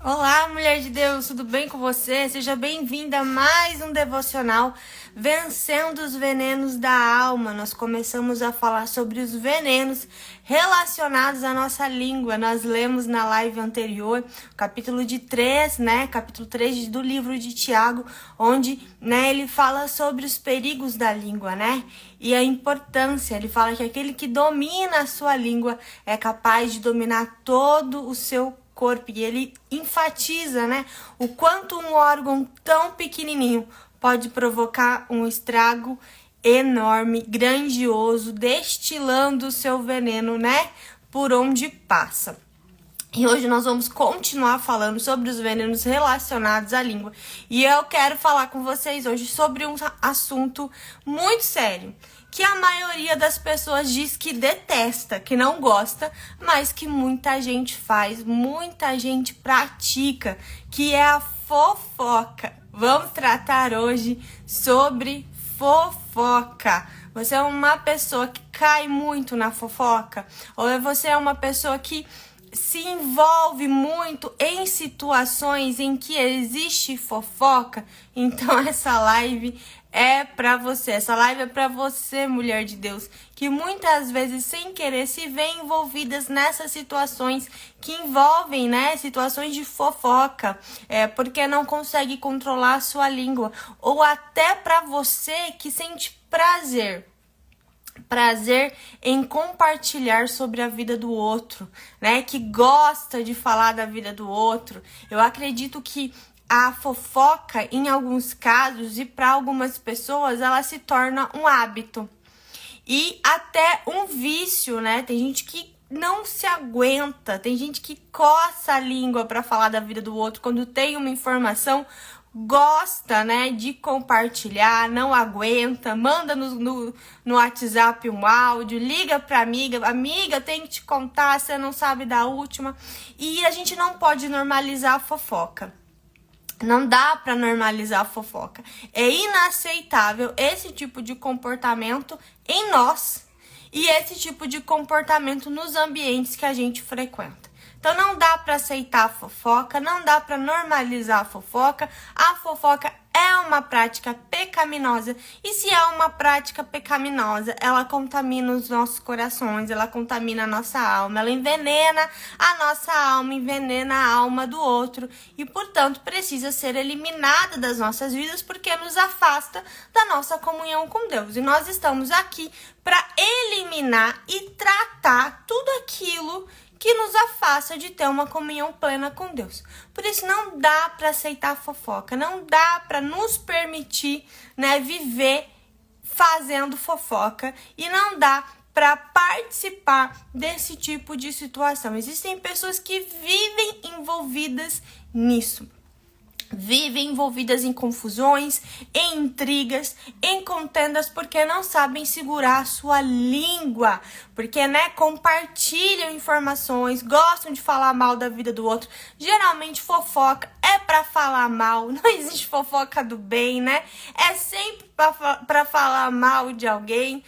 Olá, mulher de Deus, tudo bem com você? Seja bem-vinda a mais um devocional Vencendo os Venenos da Alma. Nós começamos a falar sobre os venenos relacionados à nossa língua. Nós lemos na live anterior, capítulo 3, Capítulo 3 do livro de Tiago, onde, ele fala sobre os perigos da língua, E a importância. Ele fala que aquele que domina a sua língua é capaz de dominar todo o seu corpo, e ele enfatiza, o quanto um órgão tão pequenininho pode provocar um estrago enorme, grandioso, destilando o seu veneno, por onde passa. E hoje nós vamos continuar falando sobre os venenos relacionados à língua. E eu quero falar com vocês hoje sobre um assunto muito sério, que a maioria das pessoas diz que detesta, que não gosta, mas que muita gente faz, muita gente pratica, que é a fofoca. Vamos tratar hoje sobre fofoca. Você é uma pessoa que cai muito na fofoca? Ou você é uma pessoa que se envolve muito em situações em que existe fofoca? Então essa live é pra você. Essa live é pra você, mulher de Deus, que muitas vezes sem querer se vê envolvidas nessas situações que envolvem, situações de fofoca, porque não consegue controlar a sua língua, ou até pra você que sente prazer em compartilhar sobre a vida do outro, que gosta de falar da vida do outro. Eu acredito que a fofoca, em alguns casos e para algumas pessoas, ela se torna um hábito e até um vício, Tem gente que não se aguenta, tem gente que coça a língua para falar da vida do outro quando tem uma informação, gosta, de compartilhar, não aguenta, manda no WhatsApp um áudio, liga pra amiga, tem que te contar, você não sabe da última. E a gente não pode normalizar a fofoca. Não dá pra normalizar a fofoca. É inaceitável esse tipo de comportamento em nós e esse tipo de comportamento nos ambientes que a gente frequenta. Então não dá para aceitar a fofoca, não dá para normalizar a fofoca. A fofoca é uma prática pecaminosa, e se é uma prática pecaminosa, ela contamina os nossos corações, ela contamina a nossa alma, ela envenena a nossa alma, envenena a alma do outro e, portanto, precisa ser eliminada das nossas vidas porque nos afasta da nossa comunhão com Deus. E nós estamos aqui para eliminar e tratar tudo aquilo que nos afasta de ter uma comunhão plena com Deus. Por isso não dá para aceitar fofoca, não dá para nos permitir, viver fazendo fofoca, e não dá para participar desse tipo de situação. Existem pessoas que vivem envolvidas nisso. Vivem envolvidas em confusões, em intrigas, em contendas, porque não sabem segurar a sua língua, porque, compartilham informações, gostam de falar mal da vida do outro. Geralmente fofoca é para falar mal, não existe fofoca do bem, É sempre para falar mal de alguém,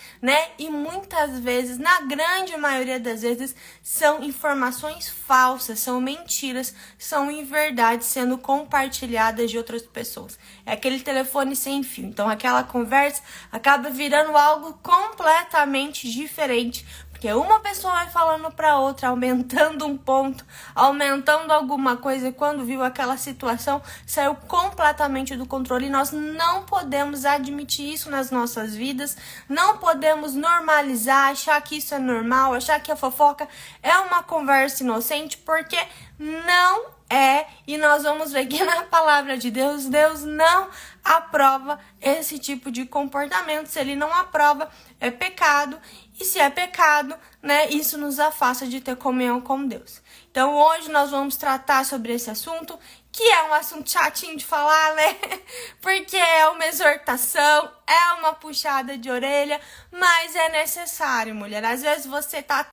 E muitas vezes, na grande maioria das vezes, são informações falsas, são mentiras, são inverdades sendo compartilhadas de outras pessoas. É aquele telefone sem fio. Então aquela conversa acaba virando algo completamente diferente, porque uma pessoa vai falando para outra, aumentando um ponto, aumentando alguma coisa, e quando viu aquela situação, saiu completamente do controle. E nós não podemos admitir isso nas nossas vidas, não podemos normalizar, achar que isso é normal, achar que a fofoca é uma conversa inocente, porque não é. E nós vamos ver que na palavra de Deus, Deus não aprova esse tipo de comportamento. Se ele não aprova, é pecado. E se é pecado, isso nos afasta de ter comunhão com Deus. Então hoje nós vamos tratar sobre esse assunto, que é um assunto chatinho de falar, Porque é uma exortação, é uma puxada de orelha, mas é necessário, mulher. Às vezes você tá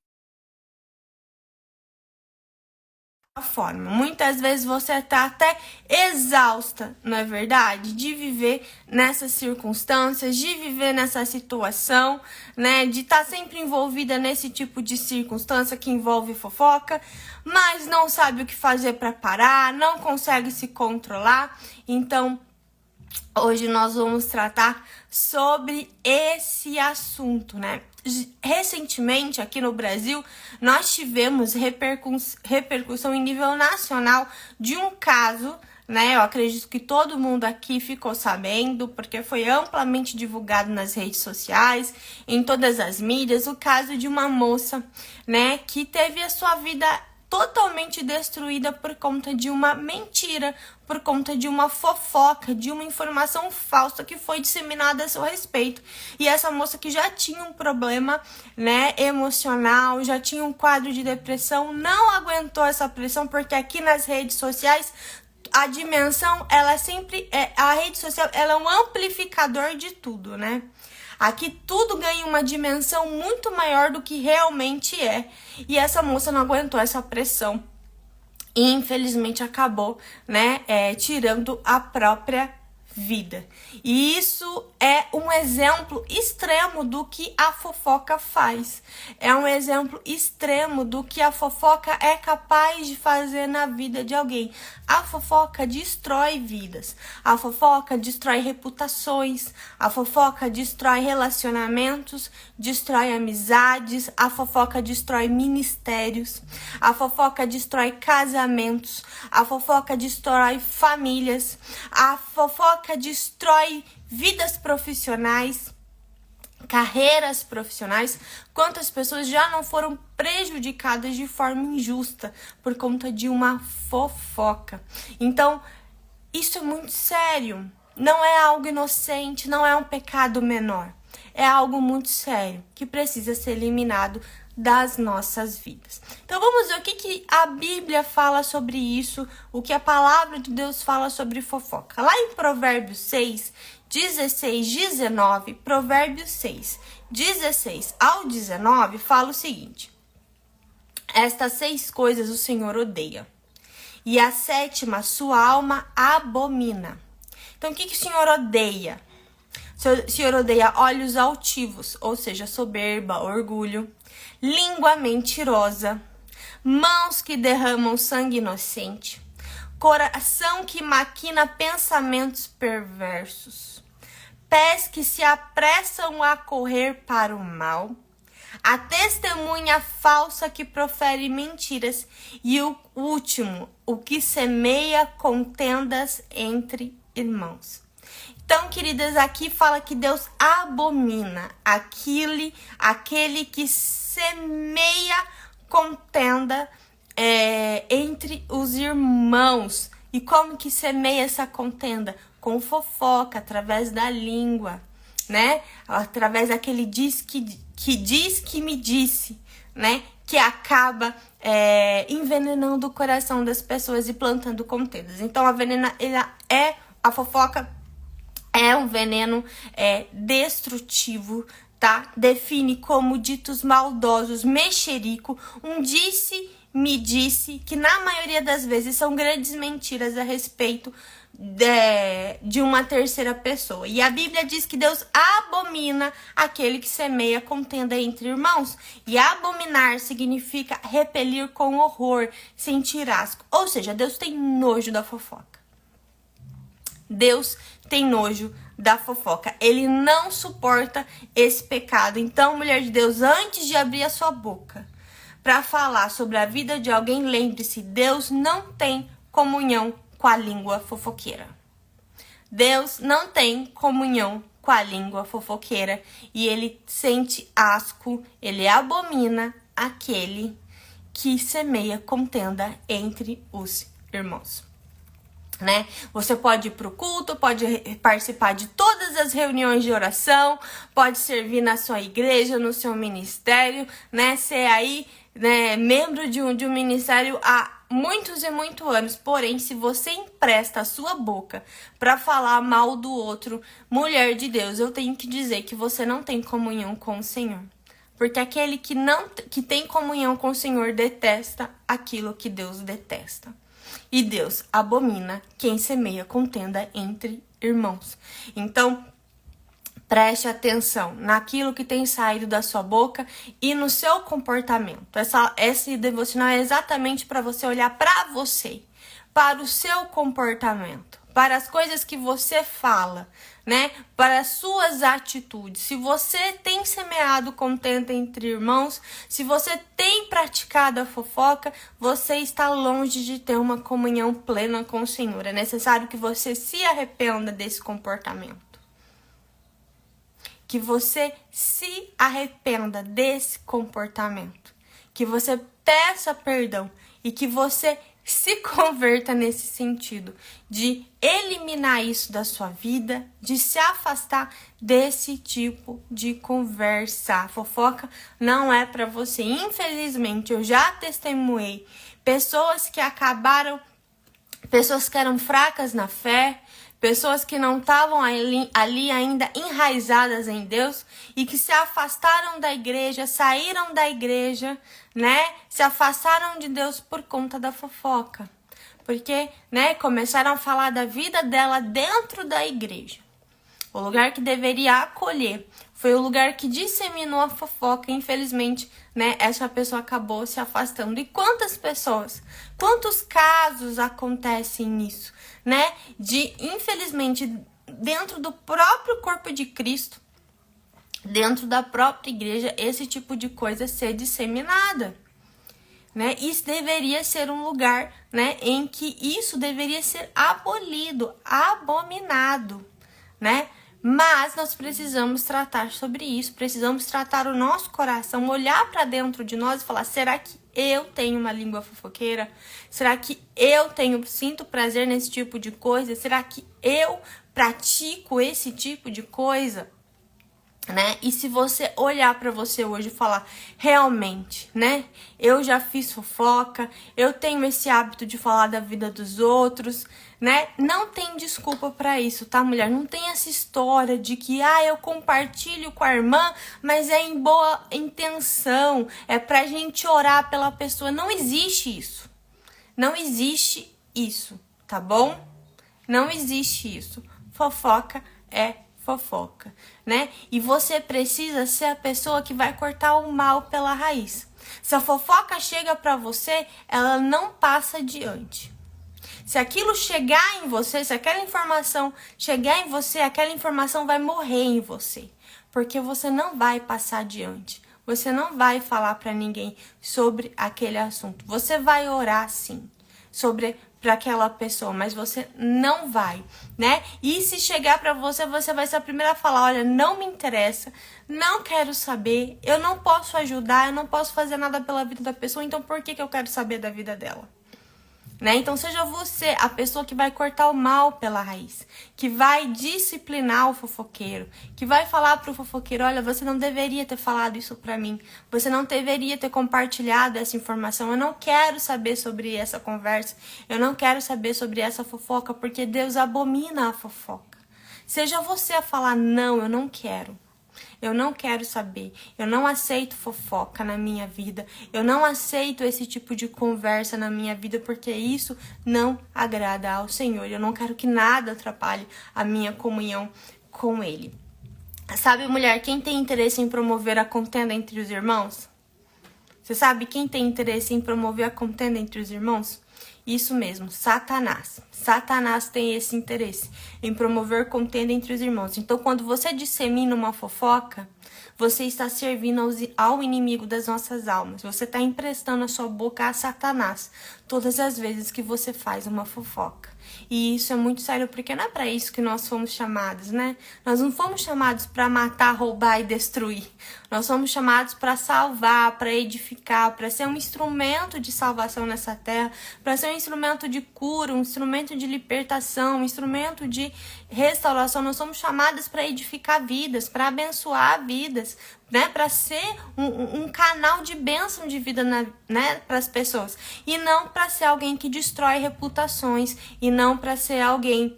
forma. Muitas vezes você tá até exausta, não é verdade? De viver nessas circunstâncias, de viver nessa situação, né? De estar sempre envolvida nesse tipo de circunstância que envolve fofoca, mas não sabe o que fazer para parar, não consegue se controlar. Então, hoje nós vamos tratar sobre esse assunto, né? Recentemente, aqui no Brasil, nós tivemos repercussão em nível nacional de um caso, né? Eu acredito que todo mundo aqui ficou sabendo, porque foi amplamente divulgado nas redes sociais, em todas as mídias, o caso de uma moça, né, que teve a sua vida totalmente destruída por conta de uma mentira, por conta de uma fofoca, de uma informação falsa que foi disseminada a seu respeito. E essa moça que já tinha um problema, né, emocional, já tinha um quadro de depressão, não aguentou essa pressão, porque aqui nas redes sociais a dimensão, ela sempre a rede social, ela é um amplificador de tudo, né? Aqui tudo ganha uma dimensão muito maior do que realmente é. E essa moça não aguentou essa pressão. E infelizmente acabou, né, tirando a própria vida. E isso é um exemplo extremo do que a fofoca faz. É um exemplo extremo do que a fofoca é capaz de fazer na vida de alguém. A fofoca destrói vidas. A fofoca destrói reputações. A fofoca destrói relacionamentos, destrói amizades. A fofoca destrói ministérios. A fofoca destrói casamentos. A fofoca destrói famílias. A fofoca destrói vidas profissionais, carreiras profissionais. Quantas pessoas já não foram prejudicadas de forma injusta por conta de uma fofoca? Então, isso é muito sério. Não é algo inocente, não é um pecado menor. É algo muito sério que precisa ser eliminado das nossas vidas. Então vamos ver o que a Bíblia fala sobre isso, o que a palavra de Deus fala sobre fofoca. Lá em Provérbios 6, 16, 19, Provérbios 6, 16 ao 19, fala o seguinte: estas 6 coisas o Senhor odeia, e a 7ª sua alma abomina. Então o que o Senhor odeia? O Senhor odeia olhos altivos, ou seja, soberba, orgulho, língua mentirosa, mãos que derramam sangue inocente, coração que maquina pensamentos perversos, pés que se apressam a correr para o mal, a testemunha falsa que profere mentiras, e o último, o que semeia contendas entre irmãos. Então, queridas, aqui fala que Deus abomina aquele que semeia contenda entre os irmãos. E como que semeia essa contenda? Com fofoca, através da língua, né? Através daquele diz que me disse, né? Que acaba envenenando o coração das pessoas e plantando contendas. Então, a fofoca é um veneno destrutivo, tá? Define como ditos maldosos, mexerico, um disse-me disse, que na maioria das vezes são grandes mentiras a respeito de uma terceira pessoa. E a Bíblia diz que Deus abomina aquele que semeia contenda entre irmãos. E abominar significa repelir com horror, sentir asco. Ou seja, Deus tem nojo da fofoca. Deus tem nojo da fofoca. Ele não suporta esse pecado. Então, mulher de Deus, antes de abrir a sua boca para falar sobre a vida de alguém, lembre-se, Deus não tem comunhão com a língua fofoqueira. Deus não tem comunhão com a língua fofoqueira e ele sente asco, ele abomina aquele que semeia contenda entre os irmãos. Né? Você pode ir para o culto, pode participar de todas as reuniões de oração, pode servir na sua igreja, no seu ministério, né? Ser aí, né, membro de um ministério há muitos e muitos anos. Porém, se você empresta a sua boca para falar mal do outro, mulher de Deus, eu tenho que dizer que você não tem comunhão com o Senhor. Porque aquele que tem comunhão com o Senhor detesta aquilo que Deus detesta. E Deus abomina quem semeia contenda entre irmãos. Então, preste atenção naquilo que tem saído da sua boca e no seu comportamento. Esse devocional é exatamente para você olhar para você, para o seu comportamento, para as coisas que você fala, né? Para as suas atitudes. Se você tem semeado contenda entre irmãos, se você tem praticado a fofoca, você está longe de ter uma comunhão plena com o Senhor. É necessário que você se arrependa desse comportamento. Que você se arrependa desse comportamento, que você peça perdão e que você se converta nesse sentido de eliminar isso da sua vida, de se afastar desse tipo de conversa. A fofoca não é para você. Infelizmente, eu já testemunhei pessoas que eram fracas na fé, pessoas que não estavam ali ainda enraizadas em Deus e que se afastaram da igreja, saíram da igreja, né? Se afastaram de Deus por conta da fofoca. Porque, né, começaram a falar da vida dela dentro da igreja. O lugar que deveria acolher foi o lugar que disseminou a fofoca. Infelizmente, né, essa pessoa acabou se afastando. E quantas pessoas, quantos casos acontecem nisso, né? De, infelizmente, dentro do próprio corpo de Cristo, dentro da própria igreja, esse tipo de coisa ser disseminada. Né? Isso deveria ser um lugar, né, em que isso deveria ser abolido, abominado, né? Mas nós precisamos tratar sobre isso, precisamos tratar o nosso coração, olhar para dentro de nós e falar: será que eu tenho uma língua fofoqueira? Será que eu sinto prazer nesse tipo de coisa? Será que eu pratico esse tipo de coisa? Né? E se você olhar para você hoje e falar: realmente, né? Eu já fiz fofoca, eu tenho esse hábito de falar da vida dos outros, né? Não tem desculpa para isso, tá, mulher? Não tem essa história de que eu compartilho com a irmã, mas é em boa intenção, é pra gente orar pela pessoa. Não existe isso. Não existe isso, tá bom? Não existe isso. Fofoca é fofoca, né? E você precisa ser a pessoa que vai cortar o mal pela raiz. Se a fofoca chega pra você, ela não passa adiante. Se aquilo chegar em você, se aquela informação chegar em você, aquela informação vai morrer em você, porque você não vai passar adiante. Você não vai falar pra ninguém sobre aquele assunto. Você vai orar sim para aquela pessoa, mas você não vai, né? E se chegar para você, você vai ser a primeira a falar: olha, não me interessa, não quero saber, eu não posso ajudar, eu não posso fazer nada pela vida da pessoa, então por que eu quero saber da vida dela? Né? Então seja você a pessoa que vai cortar o mal pela raiz, que vai disciplinar o fofoqueiro, que vai falar pro fofoqueiro: olha, você não deveria ter falado isso pra mim, você não deveria ter compartilhado essa informação, eu não quero saber sobre essa conversa, eu não quero saber sobre essa fofoca, porque Deus abomina a fofoca. Seja você a falar: não, eu não quero. Eu não quero saber, eu não aceito fofoca na minha vida, eu não aceito esse tipo de conversa na minha vida, porque isso não agrada ao Senhor. Eu não quero que nada atrapalhe a minha comunhão com Ele. Sabe, mulher, quem tem interesse em promover a contenda entre os irmãos? Você sabe quem tem interesse em promover a contenda entre os irmãos? Isso mesmo, Satanás. Satanás tem esse interesse em promover contenda entre os irmãos. Então, quando você dissemina uma fofoca, você está servindo ao inimigo das nossas almas. Você está emprestando a sua boca a Satanás todas as vezes que você faz uma fofoca. E isso é muito sério, porque não é para isso que nós fomos chamados, né? Nós não fomos chamados para matar, roubar e destruir. Nós fomos chamados para salvar, para edificar, para ser um instrumento de salvação nessa terra, para ser um instrumento de cura, um instrumento de libertação, um instrumento de restauração. Nós somos chamados para edificar vidas, para abençoar vidas, né, para ser um canal de bênção de vida, né, para as pessoas, e não para ser alguém que destrói reputações, e não para ser alguém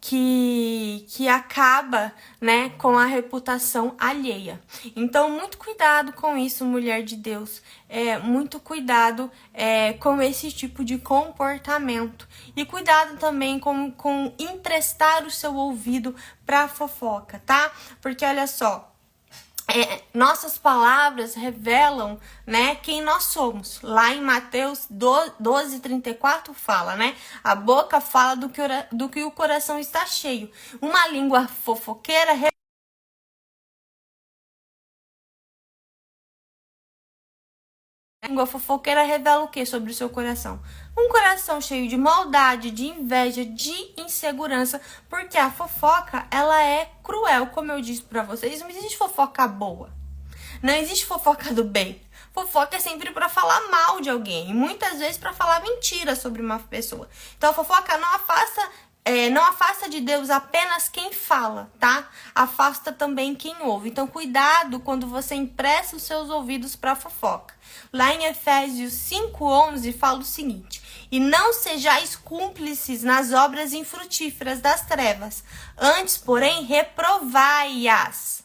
que acaba, né, com a reputação alheia. Então, muito cuidado com isso, mulher de Deus. Muito cuidado com esse tipo de comportamento. E cuidado também com emprestar o seu ouvido para fofoca, tá? Porque olha só, nossas palavras revelam, né, quem nós somos. Lá em Mateus 12:34 fala, né? A boca fala do que o coração está cheio. Uma língua fofoqueira revela o que sobre o seu coração? Um coração cheio de maldade, de inveja, de insegurança, porque a fofoca, ela é cruel, como eu disse pra vocês. Não existe fofoca boa, não existe fofoca do bem. Fofoca é sempre pra falar mal de alguém, e muitas vezes pra falar mentira sobre uma pessoa. Então a fofoca não afasta de Deus apenas quem fala, tá? Afasta também quem ouve. Então, cuidado quando você empresta os seus ouvidos para fofoca. Lá em Efésios 5:11 fala o seguinte: e não sejais cúmplices nas obras infrutíferas das trevas, antes, porém, reprovai-as.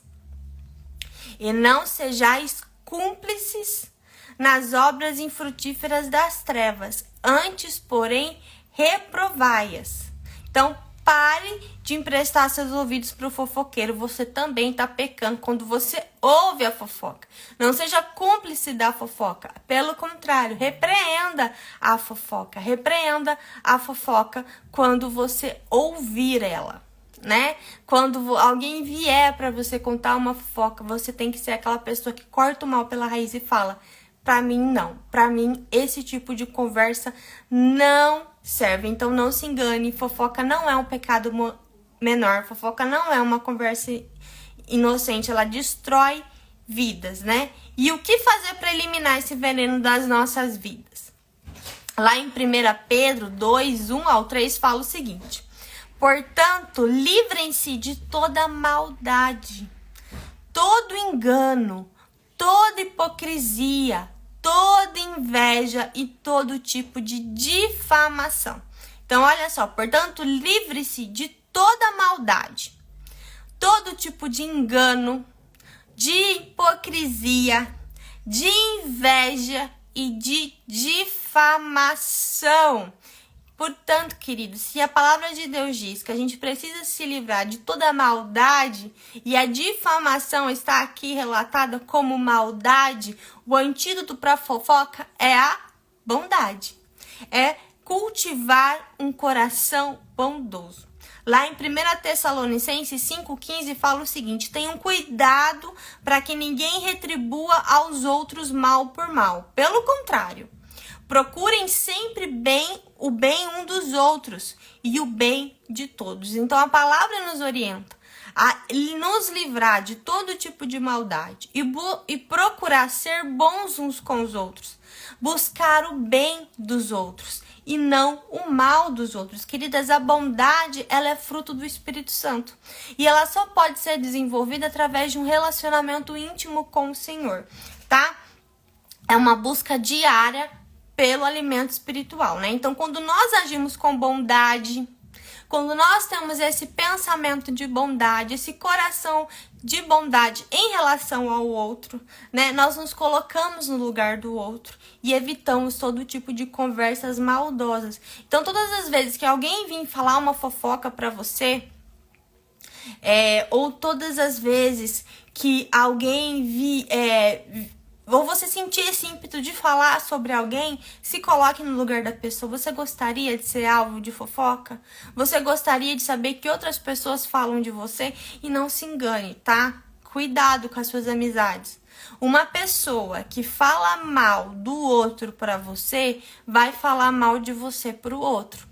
E não sejais cúmplices nas obras infrutíferas das trevas, antes, porém, reprovai-as. Então, pare de emprestar seus ouvidos para o fofoqueiro. Você também está pecando quando você ouve a fofoca. Não seja cúmplice da fofoca. Pelo contrário, repreenda a fofoca. Repreenda a fofoca quando você ouvir ela, né? Quando alguém vier para você contar uma fofoca, você tem que ser aquela pessoa que corta o mal pela raiz e fala: pra mim não. Pra mim esse tipo de conversa não serve. Então não se engane, fofoca não é um pecado menor, fofoca não é uma conversa inocente, ela destrói vidas, né? E o que fazer para eliminar esse veneno das nossas vidas? Lá em 1 Pedro 2:1-3 fala o seguinte: portanto, livrem-se de toda maldade, todo engano, toda hipocrisia, toda inveja e todo tipo de difamação. Então, olha só, portanto, livre-se de toda maldade, todo tipo de engano, de hipocrisia, de inveja e de difamação. Portanto, queridos, se a palavra de Deus diz que a gente precisa se livrar de toda maldade e a difamação está aqui relatada como maldade, o antídoto para a fofoca é a bondade. É cultivar um coração bondoso. Lá em 1 Tessalonicenses 5:15 fala o seguinte: tenham cuidado para que ninguém retribua aos outros mal por mal. Pelo contrário, procurem sempre o bem um dos outros e o bem de todos. Então a palavra nos orienta a nos livrar de todo tipo de maldade e procurar ser bons uns com os outros. Buscar o bem dos outros e não o mal dos outros. Queridas, a bondade, ela é fruto do Espírito Santo. E ela só pode ser desenvolvida através de um relacionamento íntimo com o Senhor, tá? É uma busca diária pelo alimento espiritual, né? Então, quando nós agimos com bondade, quando nós temos esse pensamento de bondade, esse coração de bondade em relação ao outro, né? Nós nos colocamos no lugar do outro e evitamos todo tipo de conversas maldosas. Então, todas as vezes que alguém vir falar uma fofoca pra você, ou todas as vezes que alguém ou você sentir esse ímpeto de falar sobre alguém, se coloque no lugar da pessoa. Você gostaria de ser alvo de fofoca? Você gostaria de saber que outras pessoas falam de você? E não se engane, tá? Cuidado com as suas amizades. Uma pessoa que fala mal do outro pra você, vai falar mal de você pro outro.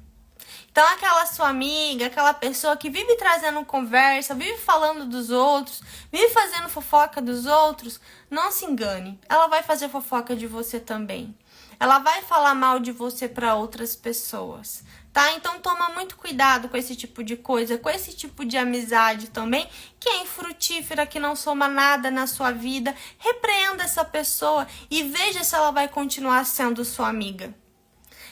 Então, aquela sua amiga, aquela pessoa que vive trazendo conversa, vive falando dos outros, vive fazendo fofoca dos outros, não se engane. Ela vai fazer fofoca de você também. Ela vai falar mal de você para outras pessoas, tá? Então, toma muito cuidado com esse tipo de coisa, com esse tipo de amizade também, que é infrutífera, que não soma nada na sua vida. Repreenda essa pessoa e veja se ela vai continuar sendo sua amiga.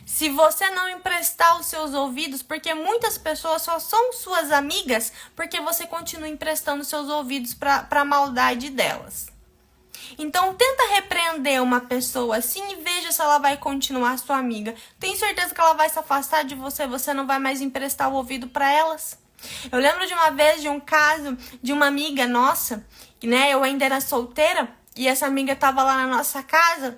Se você não emprestar os seus ouvidos, porque muitas pessoas só são suas amigas porque você continua emprestando seus ouvidos para a maldade delas. Então, tenta repreender uma pessoa assim e veja se ela vai continuar sua amiga. Tenho certeza que ela vai se afastar de você, você não vai mais emprestar o ouvido para elas. Eu lembro de uma vez de um caso de uma amiga nossa, né? Eu ainda era solteira e essa amiga estava lá na nossa casa.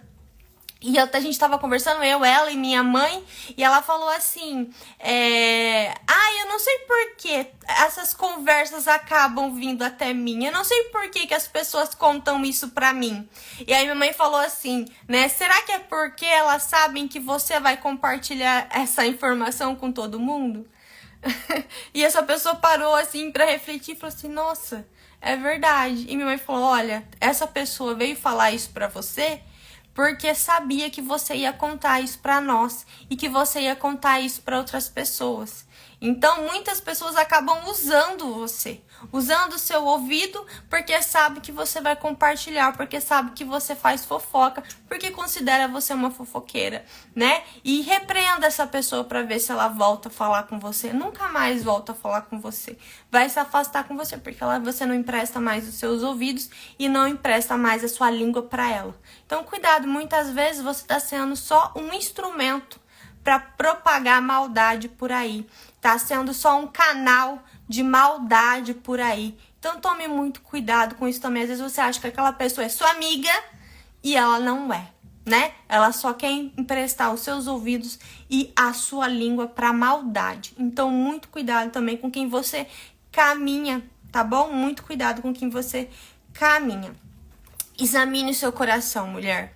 E a gente tava conversando, eu, ela e minha mãe, e ela falou assim, eu não sei por que essas conversas acabam vindo até mim, eu não sei por que as pessoas contam isso pra mim. E aí minha mãe falou assim, né, será que é porque elas sabem que você vai compartilhar essa informação com todo mundo? E essa pessoa parou assim pra refletir e falou assim, nossa, é verdade. E minha mãe falou, olha, essa pessoa veio falar isso pra você porque sabia que você ia contar isso para nós e que você ia contar isso para outras pessoas. Então, muitas pessoas acabam usando você, usando o seu ouvido, porque sabe que você vai compartilhar, porque sabe que você faz fofoca, porque considera você uma fofoqueira, né? E repreenda essa pessoa para ver se ela volta a falar com você. Nunca mais volta a falar com você. Vai se afastar com você, porque você não empresta mais os seus ouvidos e não empresta mais a sua língua para ela. Então, cuidado, muitas vezes você está sendo só um instrumento para propagar maldade por aí. Tá sendo só um canal de maldade por aí. Então tome muito cuidado com isso também. Às vezes você acha que aquela pessoa é sua amiga e ela não é, né? Ela só quer emprestar os seus ouvidos e a sua língua para maldade. Então muito cuidado também com quem você caminha, tá bom? Muito cuidado com quem você caminha. Examine o seu coração, mulher.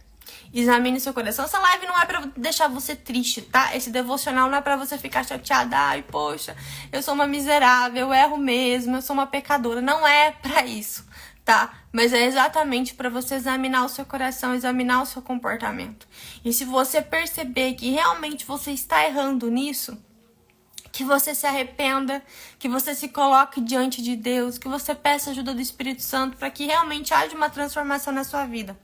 Examine seu coração. Essa live não é pra deixar você triste, tá? Esse devocional não é pra você ficar chateada. Ai, poxa, eu sou uma miserável, eu erro mesmo, eu sou uma pecadora. Não é pra isso, tá? Mas é exatamente pra você examinar o seu coração, examinar o seu comportamento. E se você perceber que realmente você está errando nisso, que você se arrependa, que você se coloque diante de Deus, que você peça ajuda do Espírito Santo para que realmente haja uma transformação na sua vida.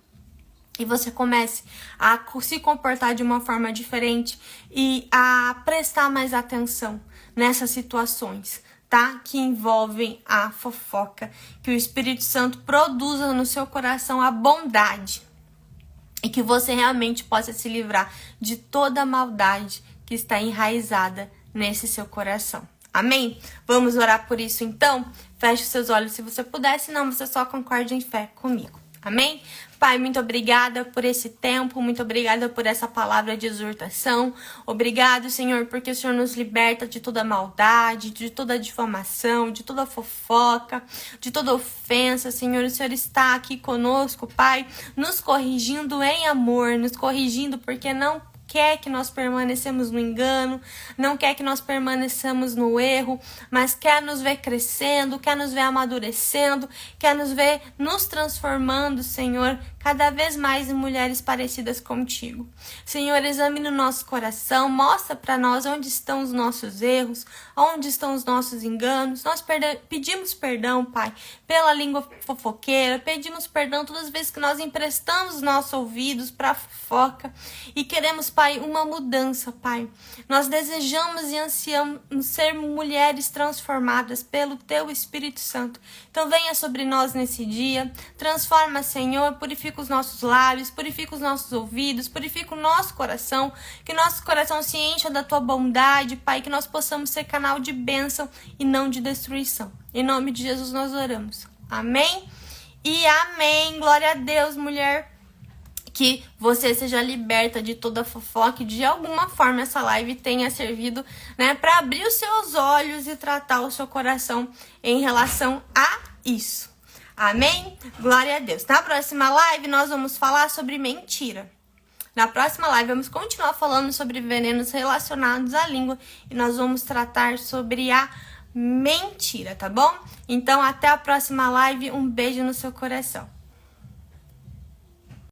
E você comece a se comportar de uma forma diferente e a prestar mais atenção nessas situações, tá? Que envolvem a fofoca. Que o Espírito Santo produza no seu coração a bondade. E que você realmente possa se livrar de toda a maldade que está enraizada nesse seu coração. Amém? Vamos orar por isso então? Feche os seus olhos se você puder, senão você só concorde em fé comigo. Amém? Pai, muito obrigada por esse tempo, muito obrigada por essa palavra de exortação. Obrigado, Senhor, porque o Senhor nos liberta de toda maldade, de toda difamação, de toda fofoca, de toda ofensa. Senhor, o Senhor está aqui conosco, Pai, nos corrigindo em amor, nos corrigindo porque não quer que nós permanecemos no engano, não quer que nós permaneçamos no erro, mas quer nos ver crescendo, quer nos ver amadurecendo, quer nos ver nos transformando, Senhor, cada vez mais em mulheres parecidas contigo. Senhor, examine o nosso coração, mostra para nós onde estão os nossos erros, onde estão os nossos enganos. Nós pedimos perdão, Pai, pela língua fofoqueira, pedimos perdão todas as vezes que nós emprestamos nossos ouvidos para fofoca e queremos, Pai, uma mudança, Pai. Nós desejamos e ansiamos ser mulheres transformadas pelo Teu Espírito Santo. Então venha sobre nós nesse dia, transforma, Senhor, purifica os nossos lábios, purifica os nossos ouvidos, purifica o nosso coração, que nosso coração se encha da Tua bondade, Pai, que nós possamos ser canal de bênção e não de destruição. Em nome de Jesus nós oramos. Amém? E amém. Glória a Deus, mulher. Que você seja liberta de toda fofoca e de alguma forma essa live tenha servido, né, para abrir os seus olhos e tratar o seu coração em relação a isso. Amém? Glória a Deus. Na próxima live nós vamos falar sobre mentira. Na próxima live vamos continuar falando sobre venenos relacionados à língua e nós vamos tratar sobre a mentira, tá bom? Então até a próxima live. Um beijo no seu coração.